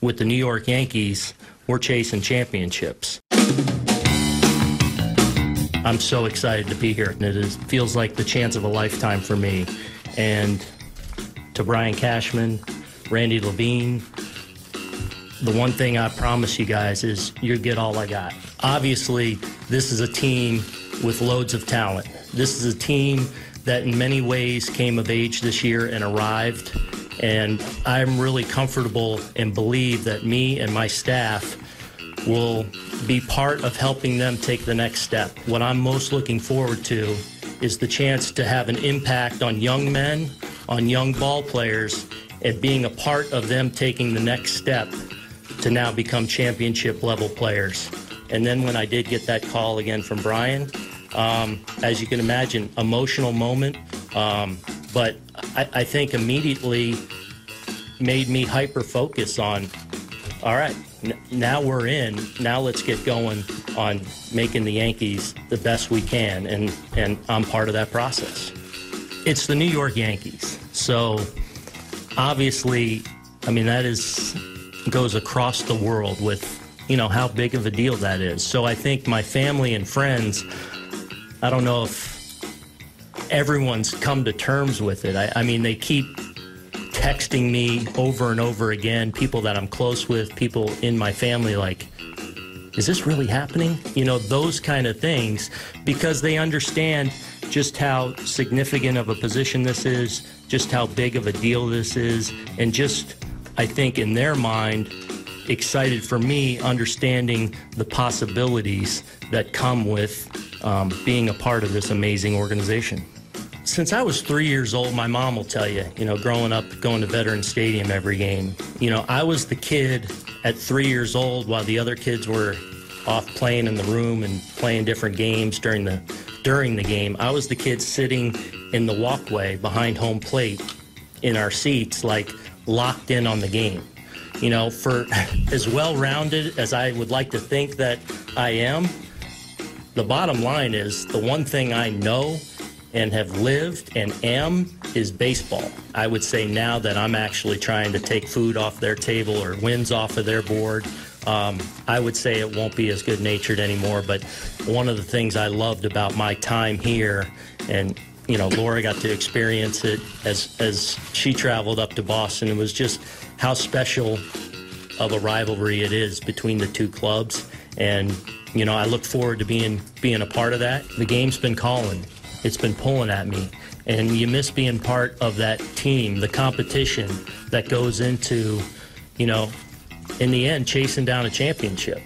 with the New York Yankees, we're chasing championships. I'm so excited to be here, and it feels like the chance of a lifetime for me. And to Brian Cashman, Randy Levine, the one thing I promise you guys is you get all I got. Obviously, this is a team with loads of talent. This is a team that in many ways came of age this year and arrived. And I'm really comfortable and believe that me and my staff will be part of helping them take the next step. What I'm most looking forward to is the chance to have an impact on young men, on young ball players, and being a part of them taking the next step to now become championship level players. And then when I did get that call again from Brian, as you can imagine, emotional moment, but I think immediately made me hyper-focus on, all right, now we're in, now let's get going on making the Yankees the best we can, and I'm part of that process. It's the New York Yankees, so obviously, I mean, that goes across the world with, you know, how big of a deal that is. So I think my family and friends, I don't know if everyone's come to terms with it. I mean, they keep texting me over and over again, people that I'm close with, people in my family, like, is this really happening? You know, those kind of things, because they understand just how significant of a position this is, just how big of a deal this is, and just, I think in their mind, excited for me understanding the possibilities that come with being a part of this amazing organization. Since I was 3 years old, my mom will tell you, you know, growing up, going to Veterans Stadium every game, you know, I was the kid at 3 years old while the other kids were off playing in the room and playing different games during the game. I was the kid sitting in the walkway behind home plate in our seats, like locked in on the game. You know, for as well-rounded as I would like to think that I am, the bottom line is the one thing I know and have lived and am is baseball. I would say now that I'm actually trying to take food off their table or wins off of their board, I would say it won't be as good-natured anymore. But one of the things I loved about my time here, and you know, Laura got to experience it as she traveled up to Boston, it was just how special of a rivalry it is between the two clubs. And you know, I look forward to being a part of that. The game's been calling. It's been pulling at me, and you miss being part of that team, the competition that goes into, you know, in the end, chasing down a championship.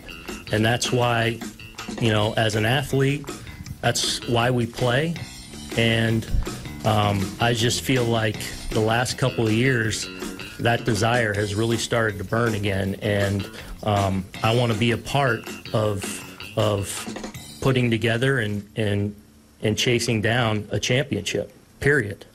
And that's why, you know, as an athlete, that's why we play. And I just feel like the last couple of years, that desire has really started to burn again. And I want to be a part of putting together and chasing down a championship, period.